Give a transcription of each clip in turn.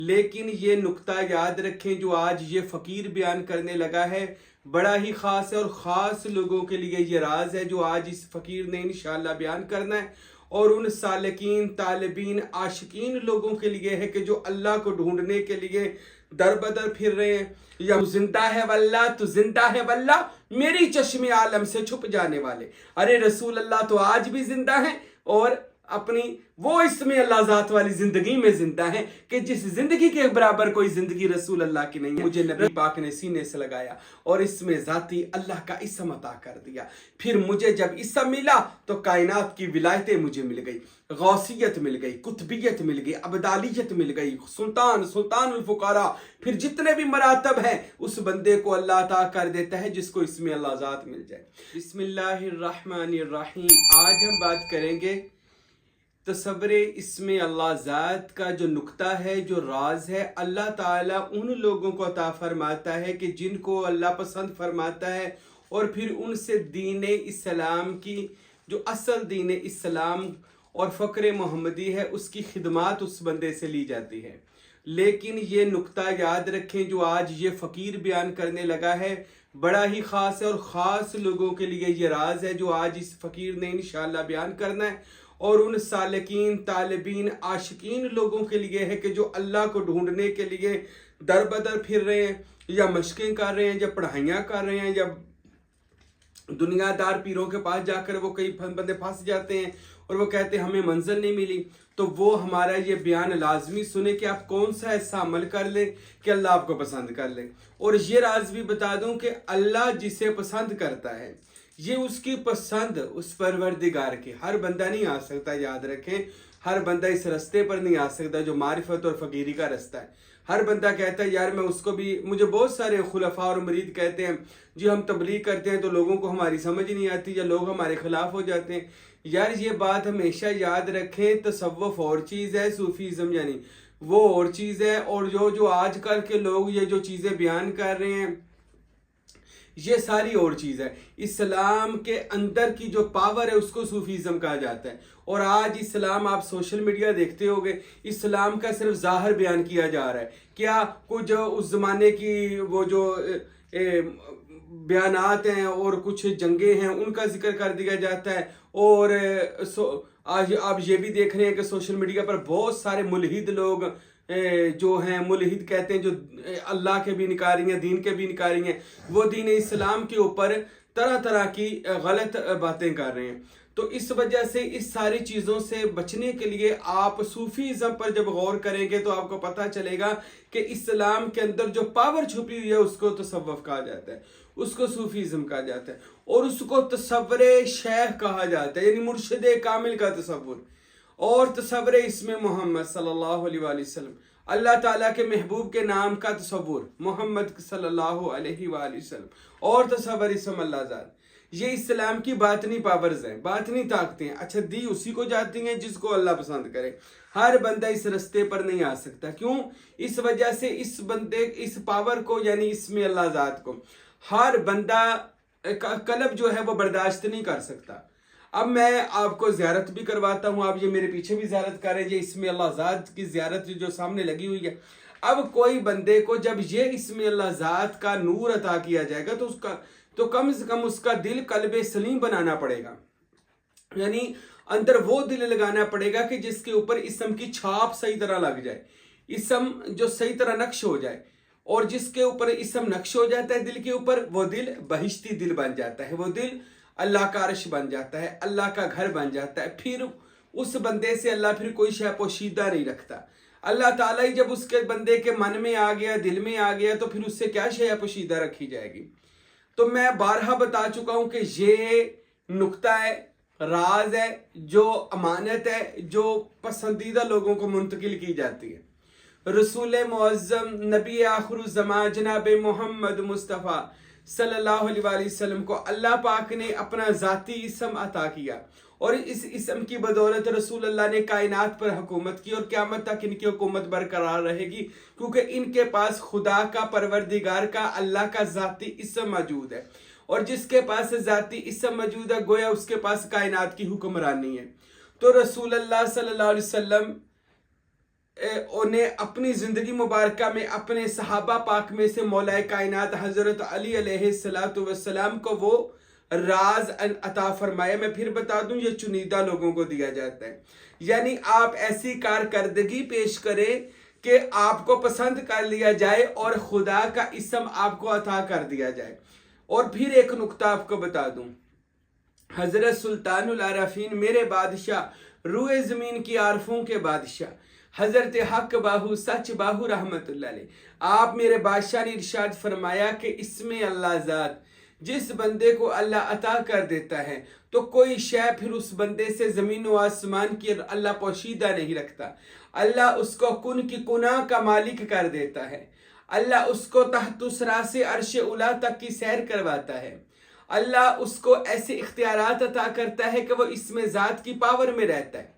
لیکن یہ نقطہ یاد رکھیں جو آج یہ فقیر بیان کرنے لگا ہے بڑا ہی خاص ہے، اور خاص لوگوں کے لیے یہ راز ہے جو آج اس فقیر نے انشاءاللہ بیان کرنا ہے، اور ان سالکین، طالبین، عاشقین لوگوں کے لیے ہے کہ جو اللہ کو ڈھونڈنے کے لیے در بدر پھر رہے ہیں، یا تو زندہ ہے واللہ، تو زندہ ہے واللہ میری چشم عالم سے چھپ جانے والے۔ ارے رسول اللہ تو آج بھی زندہ ہیں، اور اپنی وہ اس میں اللہ ذات والی زندگی میں زندہ ہیں کہ جس زندگی کے برابر کوئی زندگی رسول اللہ کی نہیں ہے۔ مجھے نبی پاک نے سینے سے لگایا اور اس میں ذاتی اللہ کا اسم عطا کر دیا، پھر مجھے جب اسم ملا تو کائنات کی ولایتیں مجھے مل گئی، غوثیت مل گئی، قطبیت مل گئی، ابدالیت مل گئی، سلطان الفقراء، پھر جتنے بھی مراتب ہیں اس بندے کو اللہ عطا کر دیتا ہے جس کو اس میں اللہ ذات مل جائے۔ بسم اللہ الرحمن الرحیم۔ آج ہم بات کریں گے تصور اسم اللہ ذات کا جو نقطہ ہے، جو راز ہے۔ اللہ تعالیٰ ان لوگوں کو عطا فرماتا ہے کہ جن کو اللہ پسند فرماتا ہے، اور پھر ان سے دین اسلام کی جو اصل دین اسلام اور فقر محمدی ہے اس کی خدمات اس بندے سے لی جاتی ہے۔ لیکن یہ نقطہ یاد رکھیں جو آج یہ فقیر بیان کرنے لگا ہے بڑا ہی خاص ہے، اور خاص لوگوں کے لیے یہ راز ہے جو آج اس فقیر نے انشاءاللہ بیان کرنا ہے، اور ان سالکین، طالبین، عاشقین لوگوں کے لیے ہے کہ جو اللہ کو ڈھونڈنے کے لیے در بدر پھر رہے ہیں، یا مشقیں کر رہے ہیں، یا پڑھائیاں کر رہے ہیں، یا دنیا دار پیروں کے پاس جا کر وہ کئی بندے پھنس جاتے ہیں اور وہ کہتے ہیں ہمیں منزل نہیں ملی، تو وہ ہمارا یہ بیان لازمی سنیں کہ آپ کون سا ایسا عمل کر لیں کہ اللہ آپ کو پسند کر لیں۔ اور یہ راز بھی بتا دوں کہ اللہ جسے پسند کرتا ہے یہ اس کی پسند اس پروردگار کی، ہر بندہ نہیں آ سکتا، یاد رکھیں ہر بندہ اس رستے پر نہیں آ سکتا جو معرفت اور فقیری کا رستہ ہے۔ ہر بندہ کہتا ہے یار میں اس کو بھی، مجھے بہت سارے خلفاء اور مرید کہتے ہیں جی ہم تبلیغ کرتے ہیں تو لوگوں کو ہماری سمجھ نہیں آتی یا لوگ ہمارے خلاف ہو جاتے ہیں۔ یار یہ بات ہمیشہ یاد رکھیں، تصوف اور چیز ہے، صوفیزم یعنی وہ اور چیز ہے، اور جو آج کل کے لوگ یہ جو چیزیں بیان کر رہے ہیں یہ ساری اور چیز ہے۔ اسلام کے اندر کی جو پاور ہے اس کو صوفیزم کہا جاتا ہے، اور آج اسلام آپ سوشل میڈیا دیکھتے ہوگے اسلام کا صرف ظاہر بیان کیا جا رہا ہے۔ کیا کچھ اس زمانے کی وہ جو بیانات ہیں اور کچھ جنگیں ہیں ان کا ذکر کر دیا جاتا ہے، اور آج آپ یہ بھی دیکھ رہے ہیں کہ سوشل میڈیا پر بہت سارے ملحد لوگ جو ہیں، ملحد کہتے ہیں جو اللہ کے بھی انکاری ہیں، دین کے بھی انکاری ہیں، وہ دین اسلام کے اوپر طرح طرح کی غلط باتیں کر رہے ہیں۔ تو اس وجہ سے اس ساری چیزوں سے بچنے کے لیے آپ صوفیزم پر جب غور کریں گے تو آپ کو پتہ چلے گا کہ اسلام کے اندر جو پاور چھپی ہوئی ہے اس کو تصوف کہا جاتا ہے، اس کو صوفیزم کہا جاتا ہے، اور اس کو تصور شیخ کہا جاتا ہے، یعنی مرشد کامل کا تصور، اور تصور اسم محمد صلی اللہ علیہ وآلہ وسلم، اللہ تعالیٰ کے محبوب کے نام کا تصور محمد صلی اللہ علیہ وآلہ وسلم، اور تصور اسم اللہ ذات، یہ اسلام کی باطنی پاورز ہیں، باطنی طاقتیں ہیں۔ اچھا دی اسی کو جاتی ہیں جس کو اللہ پسند کرے، ہر بندہ اس رستے پر نہیں آ سکتا۔ کیوں؟ اس وجہ سے اس بندے اس پاور کو یعنی اسم اللہ ذات کو ہر بندہ قلب جو ہے وہ برداشت نہیں کر سکتا۔ اب میں آپ کو زیارت بھی کرواتا ہوں، آپ یہ میرے پیچھے بھی زیارت کریں، یہ اسم اللہ ذات کی زیارت جو سامنے لگی ہوئی ہے۔ اب کوئی بندے کو جب یہ اسم اللہ ذات کا نور عطا کیا جائے گا تو کم سے کم اس کا دل قلب سلیم بنانا پڑے گا، یعنی اندر وہ دل لگانا پڑے گا کہ جس کے اوپر اسم کی چھاپ صحیح طرح لگ جائے، اسم جو صحیح طرح نقش ہو جائے، اور جس کے اوپر اسم نقش ہو جاتا ہے دل کے اوپر وہ دل بہشتی دل بن جاتا ہے، وہ دل اللہ کا عرش بن جاتا ہے، اللہ کا گھر بن جاتا ہے۔ پھر اس بندے سے اللہ پھر کوئی شے پوشیدہ نہیں رکھتا۔ اللہ تعالیٰ ہی جب اس کے بندے کے من میں آ گیا، دل میں آ گیا، تو پھر اس سے کیا شے پوشیدہ رکھی جائے گی؟ تو میں بارہا بتا چکا ہوں کہ یہ نقطہ ہے، راز ہے، جو امانت ہے، جو پسندیدہ لوگوں کو منتقل کی جاتی ہے۔ رسول معظم نبی آخر الزمان جناب محمد مصطفیٰ صلی اللہ علیہ وآلہ وسلم کو اللہ پاک نے اپنا ذاتی اسم عطا کیا، اور اس اسم کی بدولت رسول اللہ نے کائنات پر حکومت کی، اور قیامت تک ان کی حکومت برقرار رہے گی، کیونکہ ان کے پاس خدا کا، پروردگار کا، اللہ کا ذاتی اسم موجود ہے، اور جس کے پاس ذاتی اسم موجود ہے گویا اس کے پاس کائنات کی حکمرانی ہے۔ تو رسول اللہ صلی اللہ علیہ وسلم انہیں اپنی زندگی مبارکہ میں اپنے صحابہ پاک میں سے مولا کائنات حضرت علی علیہ السلام کو وہ راز عطا فرمایا. میں پھر بتا دوں یہ چنیدہ لوگوں کو دیا جاتا ہے. یعنی آپ ایسی کارکردگی پیش کریں کہ آپ کو پسند کر لیا جائے اور خدا کا اسم آپ کو عطا کر دیا جائے. اور پھر ایک نکتہ آپ کو بتا دوں، حضرت سلطان العارفین میرے بادشاہ روئے زمین کی عارفوں کے بادشاہ حضرت حق باہو سچ باہو رحمت اللہ علیہ، آپ میرے بادشاہ نے ارشاد فرمایا کہ اسم اللہ ذات جس بندے کو اللہ عطا کر دیتا ہے تو کوئی شے پھر اس بندے سے زمین و آسمان کی اللہ پوشیدہ نہیں رکھتا. اللہ اس کو کن کی کناں کا مالک کر دیتا ہے. اللہ اس کو تحت اسرا سے عرش اولا تک کی سیر کرواتا ہے. اللہ اس کو ایسے اختیارات عطا کرتا ہے کہ وہ اسم ذات کی پاور میں رہتا ہے.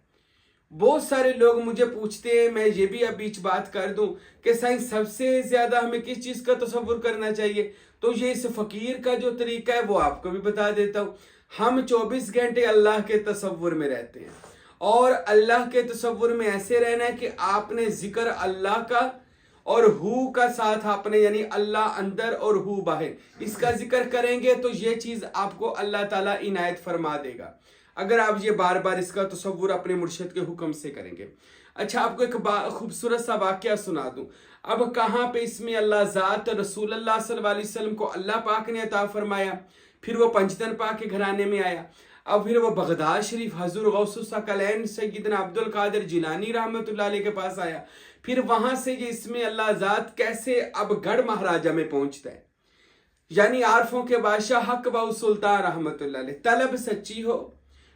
بہت سارے لوگ مجھے پوچھتے ہیں، میں یہ بھی اب بیچ بات کر دوں کہ سائنس سب سے زیادہ ہمیں کس چیز کا تصور کرنا چاہیے، تو یہ اس فقیر کا جو طریقہ ہے وہ آپ کو بھی بتا دیتا ہوں. ہم 24 گھنٹے اللہ کے تصور میں رہتے ہیں، اور اللہ کے تصور میں ایسے رہنا ہے کہ آپ نے ذکر اللہ کا اور ہو کا ساتھ آپ نے، یعنی اللہ اندر اور ہو باہر، اس کا ذکر کریں گے تو یہ چیز آپ کو اللہ تعالیٰ عنایت فرما دے گا اگر آپ یہ بار بار اس کا تصور اپنے مرشد کے حکم سے کریں گے. اچھا، آپ کو ایک خوبصورت سا واقعہ سنا دوں. اب کہاں پہ اس میں اللہ ذات رسول اللہ صلی اللہ علیہ وسلم کو اللہ پاک نے عطا فرمایا، پھر وہ پنجتن پاک کے گھرانے میں آیا. اب پھر وہ بغداد شریف حضور غوث الثقلین سیدنا عبد القادر جیلانی رحمت اللہ علیہ کے پاس آیا. پھر وہاں سے یہ اس میں اللہ ذات کیسے اب گڑھ مہاراجہ میں پہنچتا ہے، یعنی عارفوں کے بادشاہ حق باہو سلطان رحمت اللہ علیہ. طلب سچی ہو،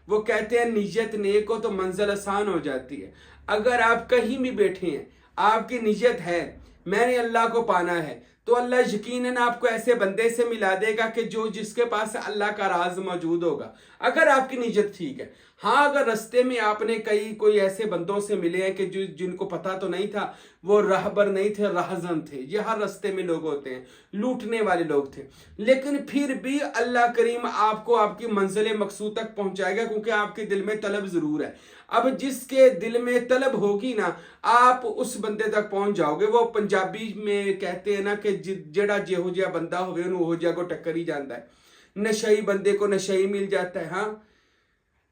وہ کہتے ہیں نیت نیک ہو تو منزل آسان ہو جاتی ہے. اگر آپ کہیں بھی بیٹھے ہیں، آپ کی نیت ہے میں نے اللہ کو پانا ہے، تو اللہ یقیناً آپ کو ایسے بندے سے ملا دے گا کہ جس کے پاس اللہ کا راز موجود ہوگا، اگر آپ کی نیت ٹھیک ہے. ہاں، اگر رستے میں آپ نے کوئی ایسے بندوں سے ملے ہیں کہ جن کو پتہ تو نہیں تھا، وہ راہبر نہیں تھے، راہزن تھے. یہ ہر رستے میں لوگ ہوتے ہیں، لوٹنے والے لوگ تھے، لیکن پھر بھی اللہ کریم آپ کو آپ کی منزل مقصود تک پہنچائے گا، کیونکہ آپ کے دل میں طلب ضرور ہے. اب جس کے دل میں طلب ہوگی نا، آپ اس بندے تک پہنچ جاؤ گے. وہ پنجابی میں کہتے ہیں نا کہ جڑا جہو جہا بندہ ہوئے انہوں ہو جہا کو ٹکر ہی جاندہ ہے. نشئی بندے کو نشئی مل جاتا ہے، ہاں،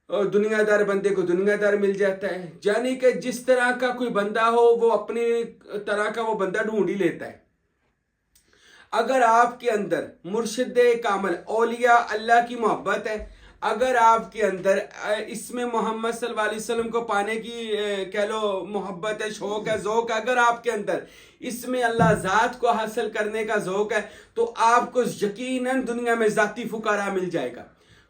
اور دنیا دار بندے کو دنیا دار مل جاتا ہے. یعنی کہ جس طرح کا کوئی بندہ ہو وہ اپنی طرح کا وہ بندہ ڈھونڈ ہی لیتا ہے. اگر آپ کے اندر مرشد کامل اولیاء اللہ کی محبت ہے، اگر آپ کے اندر اسم محمد صلی اللہ علیہ وسلم کو پانے کی کہہ لو محبت ہے، شوق ہے، ذوق ہے، اگر آپ کے اندر اسم اللہ ذات کو حاصل کرنے کا ذوق ہے، تو آپ کو یقیناً دنیا میں ذاتی فقراء مل جائے گا.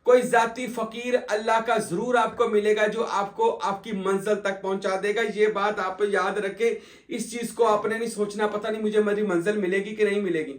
کوئی ذاتی فقیر اللہ کا ضرور آپ کو ملے گا جو آپ کو آپ کی منزل تک پہنچا دے گا. یہ بات آپ یاد رکھیں. اس چیز کو آپ نے نہیں سوچنا پتہ نہیں مجھے میری منزل ملے گی کہ نہیں ملے گی.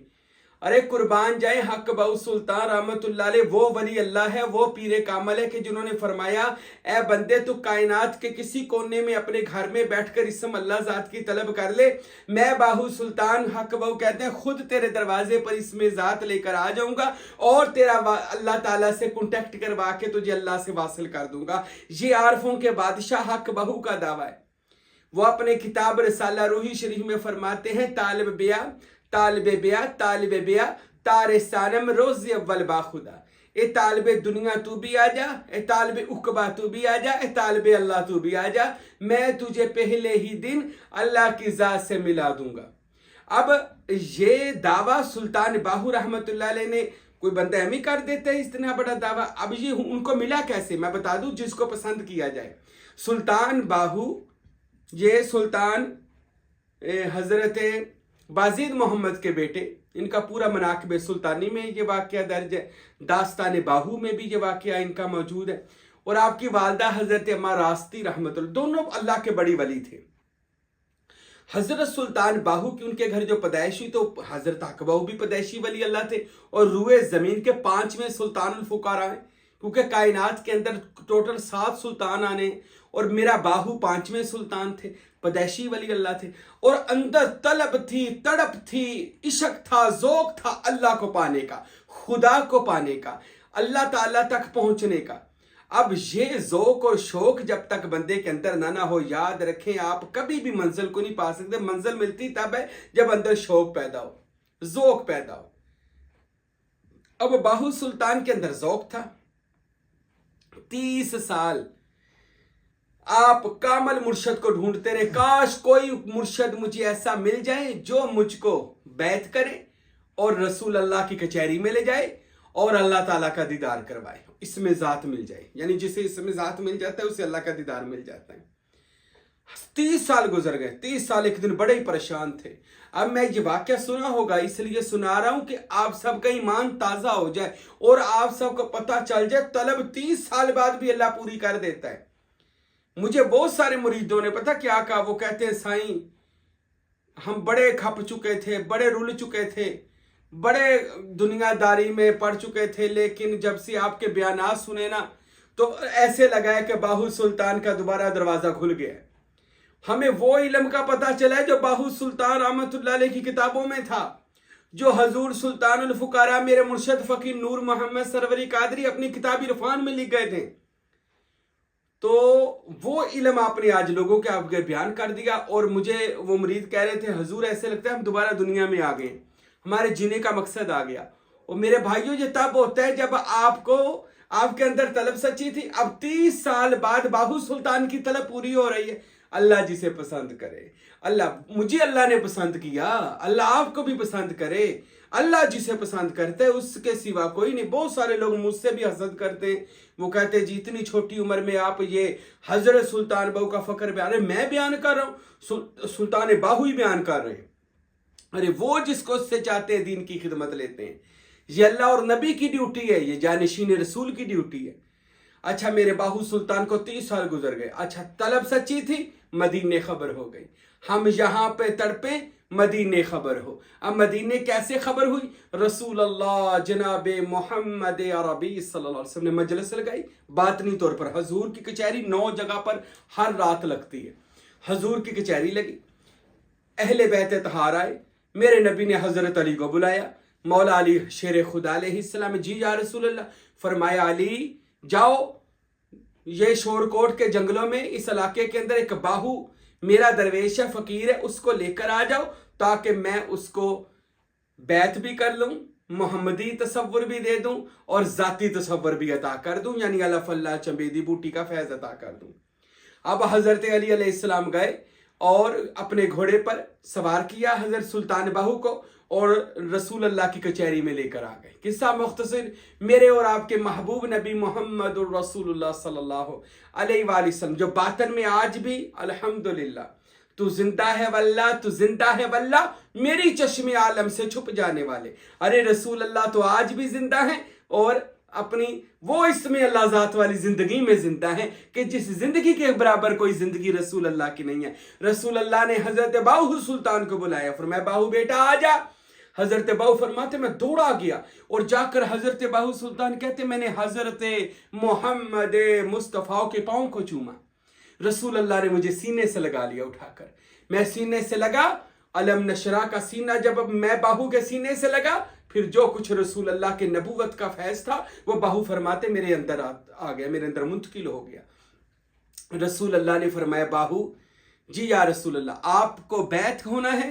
ارے قربان جائے حق باہو سلطان رحمت اللہ علیہ وہ ولی اللہ ہے، وہ پیر کامل ہے کہ جنہوں نے فرمایا اے بندے تو کائنات کے کسی کونے میں اپنے گھر میں بیٹھ کر اسم اللہ ذات کی طلب کر لے، میں باہو سلطان حق باہو کہتے ہیں خود تیرے دروازے پر اسم ذات لے کر آ جاؤں گا اور تیرا اللہ تعالیٰ سے کنٹیکٹ کروا کے تجھے اللہ سے واصل کر دوں گا. یہ عارفوں کے بادشاہ حق باہو کا دعویٰ ہے. وہ اپنے کتاب رسالہ روحی شریف میں فرماتے ہیں طالب بیا تار سانم روز اول با خدا. اے طالب دنیا تو بھی آ جا، اے طالب عقبہ تو بھی آ جا، اے طالب اللہ تو بھی آ جا، میں تجھے پہلے ہی دن اللہ کی ذات سے ملا دوں گا. اب یہ دعویٰ سلطان باہو رحمت اللہ علیہ نے، کوئی بندہ اہمی کر دیتا ہے اتنا بڑا دعویٰ. اب یہ ان کو ملا کیسے، میں بتا دوں جس کو پسند کیا جائے. سلطان باہو، یہ سلطان حضرت بازید محمد کے بیٹے، ان کا پورا مناقب سلطانی میں یہ واقعہ درج ہے، داستان باہو میں بھی یہ واقعہ ان کا موجود ہے. اور آپ کی والدہ حضرت اما راستی رحمت اللہ، دونوں اللہ کے بڑی ولی تھے. حضرت سلطان باہو کی ان کے گھر جو پیدائش ہوئی تو حضرت حق باہو بھی پیدائشی ولی اللہ تھے اور روئے زمین کے 5ویں سلطان الفقراء ہیں، کیونکہ کائنات کے اندر ٹوٹل 7 سلطان آنے اور میرا باہو 5ویں سلطان تھے، پیدائشی ولی اللہ تھے. اور اندر طلب تھی، تڑپ تھی، عشق تھا، ذوق تھا اللہ کو پانے کا، خدا کو پانے کا، اللہ تعالیٰ تک پہنچنے کا. اب یہ ذوق اور شوق جب تک بندے کے اندر نہ ہو، یاد رکھیں آپ کبھی بھی منزل کو نہیں پا سکتے. منزل ملتی تب ہے جب اندر شوق پیدا ہو، ذوق پیدا ہو. اب باہو سلطان کے اندر ذوق تھا. 30 سال آپ کامل مرشد کو ڈھونڈتے رہے. کاش کوئی مرشد مجھے ایسا مل جائے جو مجھ کو بیعت کرے اور رسول اللہ کی کچہری میں لے جائے اور اللہ تعالیٰ کا دیدار کروائے. اس میں ذات مل جائے، یعنی جسے اس میں ذات مل جاتا ہے اسے اللہ کا دیدار مل جاتا ہے. 30 سال گزر گئے. 30 سال ایک دن بڑے ہی پریشان تھے. اب میں یہ واقعہ سنا ہوگا اس لیے سنا رہا ہوں کہ آپ سب کا ایمان تازہ ہو جائے اور آپ سب کو پتہ چل جائے طلب 30 سال بعد بھی اللہ پوری کر دیتا ہے. مجھے بہت سارے مریدوں نے پتہ کیا کہا، وہ کہتے ہیں سائیں ہم بڑے کھپ چکے تھے، بڑے رول چکے تھے، بڑے دنیا داری میں پڑ چکے تھے، لیکن جب سے آپ کے بیانات سنے نا تو ایسے لگا ہے کہ باہو سلطان کا دوبارہ دروازہ کھل گیا ہے. ہمیں وہ علم کا پتہ چلا ہے جو باہو سلطان رحمۃ اللہ علیہ کی کتابوں میں تھا، جو حضور سلطان الفقراء میرے مرشد فقیر نور محمد سروری قادری اپنی کتاب عرفان میں لکھ گئے تھے. تو وہ علم آپ نے آج لوگوں کے آگے بیان کر دیا. اور مجھے وہ مرید کہہ رہے تھے حضور ایسے لگتا ہے ہم دوبارہ دنیا میں آ گئے، ہمارے جینے کا مقصد آ گیا. اور میرے بھائیوں یہ تب ہوتا ہے جب آپ کے اندر طلب سچی تھی. اب 30 سال بعد باہو سلطان کی طلب پوری ہو رہی ہے. اللہ جسے پسند کرے، مجھے اللہ نے پسند کیا، اللہ آپ کو بھی پسند کرے. اللہ جسے پسند کرتے ہے اس کے سوا کوئی نہیں. بہت سارے لوگ مجھ سے بھی حسد کرتے ہیں، وہ کہتے ہیں جی اتنی چھوٹی عمر میں آپ یہ حضرت سلطان باہو کا فخر بیان رہے. میں بیان کر رہا ہوں، سلطان باہو ہی بیان کر رہے ہیں. ارے وہ جس کو اس سے چاہتے ہیں دین کی خدمت لیتے ہیں. یہ اللہ اور نبی کی ڈیوٹی ہے، یہ جانشین رسول کی ڈیوٹی ہے. اچھا میرے باہو سلطان کو 30 سال گزر گئے. اچھا طلب سچی تھی، مدینے خبر ہو گئی. ہم یہاں پہ تڑپے، مدینے خبر ہو. اب مدینے کیسے خبر ہوئی؟ رسول اللہ جناب محمد عربی صلی اللہ علیہ وسلم نے مجلس لگائی. باطنی طور پر حضور کی کچہری 9 جگہ پر ہر رات لگتی ہے. حضور کی کچہری لگی، اہل بیت طہار آئے. میرے نبی نے حضرت علی کو بلایا. مولا علی شیر خدا علیہ السلام، جی یا رسول اللہ. فرمایا علی جاؤ یہ شور کوٹ کے جنگلوں میں اس علاقے کے اندر ایک باہو میرا درویش ہے، فقیر ہے، اس کو لے کر آ جاؤ تاکہ میں اس کو بیعت بھی کر لوں، محمدی تصور بھی دے دوں اور ذاتی تصور بھی عطا کر دوں، یعنی الف اللہ چمبیدی بوٹی کا فیض عطا کر دوں. اب حضرت علی علیہ السلام گئے اور اپنے گھوڑے پر سوار کیا حضرت سلطان باہو کو اور رسول اللہ کی کچہری میں لے کر آ گئے. قصہ مختصر، میرے اور آپ کے محبوب نبی محمد الرسول اللہ صلی اللہ علیہ وآلہ وسلم جو باطن میں آج بھی الحمدللہ تو زندہ ہے واللہ، تو زندہ ہے واللہ، میری چشم عالم سے چھپ جانے والے. ارے رسول اللہ تو آج بھی زندہ ہیں اور اپنی وہ اس میں اللہ ذات والی زندگی میں زندہ ہیں کہ جس زندگی کے برابر کوئی زندگی رسول اللہ کی نہیں ہے. رسول اللہ نے حضرت باہو سلطان کو بلایا، فرمایا باہو بیٹا آ جا. حضرت باہو فرماتے میں دوڑا گیا اور جا کر حضرت باہو سلطان کہتے میں نے حضرت محمد مصطفیٰ کے پاؤں کو چوما. رسول اللہ نے مجھے سینے سے لگا لیا اٹھا کر. میں سینے سے لگا، علم نشرہ کا سینہ جب میں باہو کے سینے سے لگا، پھر جو کچھ رسول اللہ کے نبوت کا فیض تھا وہ باہو فرماتے میرے اندر آ گیا، میرے اندر منتقل ہو گیا. رسول اللہ نے فرمایا باہو جی یا رسول اللہ آپ کو بیعت ہونا ہے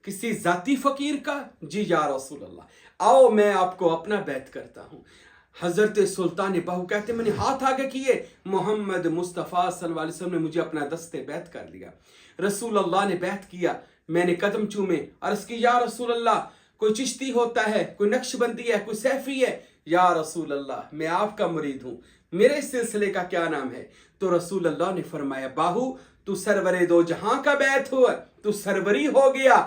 کسی ذاتی فقیر کا؟ جی یا رسول اللہ آؤ میں آپ کو اپنا بیعت کرتا ہوں. حضرت سلطان باہو کہتے میں نے ہاتھ آگے کیے، محمد مصطفیٰ صلی اللہ علیہ وسلم نے مجھے اپنا دست بیعت کر لیا. رسول اللہ نے بیعت کیا، میں نے قدم چومے، عرض کی یا رسول اللہ کوئی چشتی ہوتا ہے، کوئی نقش بندی ہے، کوئی سیفی ہے؟ یا رسول اللہ میں آپ کا مرید ہوں، میرے سلسلے کا کیا نام ہے؟ تو رسول اللہ نے فرمایا باہو تو سرور دو جہاں کا بیعت ہوا، تو سروری ہو گیا.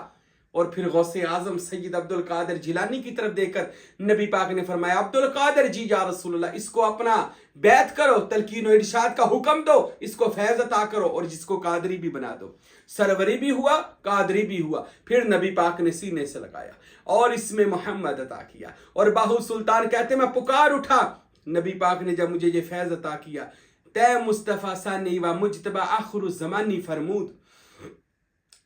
اور پھر غوث اعظم سید عبد القادر جیلانی کی طرف دے کر نبی پاک نے فرمایا عبد القادر جی یا رسول اللہ اس کو اپنا بیعت کرو، تلقین و ارشاد کا حکم دو، اس کو فیض عطا کرو اور جس کو قادری بھی بنا دو. سروری بھی ہوا، قادری بھی ہوا. پھر نبی پاک نے سینے سے لگایا اور اس میں محمد عطا کیا. اور باہو سلطان کہتے میں پکار اٹھا، نبی پاک نے جب مجھے یہ فیض عطا کیا، تے مصطفیٰ ثانی و مجتبی آخر الزمانی فرمود،